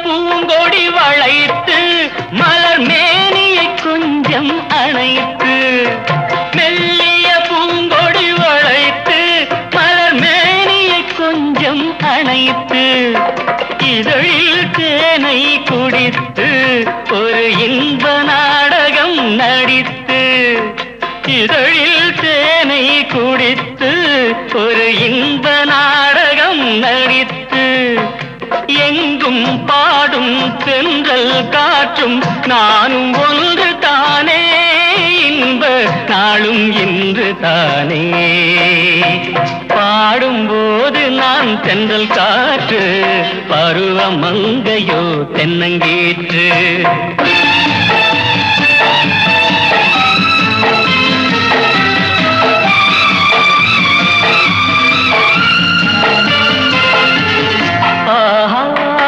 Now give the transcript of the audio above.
பூங்கொடி வளைத்து மலர் மேனியை கொஞ்சம் அணைத்து மெல்லிய பூங்கொடி வளைத்து மலர் மேனியை கொஞ்சம் அணைத்து இதழில் தேனை குடித்து ஒரு இன்ப நாடகம் நடித்து இதழில் தேனை குடித்து ஒரு இன்ப நாடகம் நடித்து எங்கும் பாடும் தென்றல் காற்றும் நானும் ஒன்று தானே இன்ப நாளும் இன்று தானே பாடும்போது நான் தென்றல் காற்று பருவ மங்கையோ தென்னங்கீற்று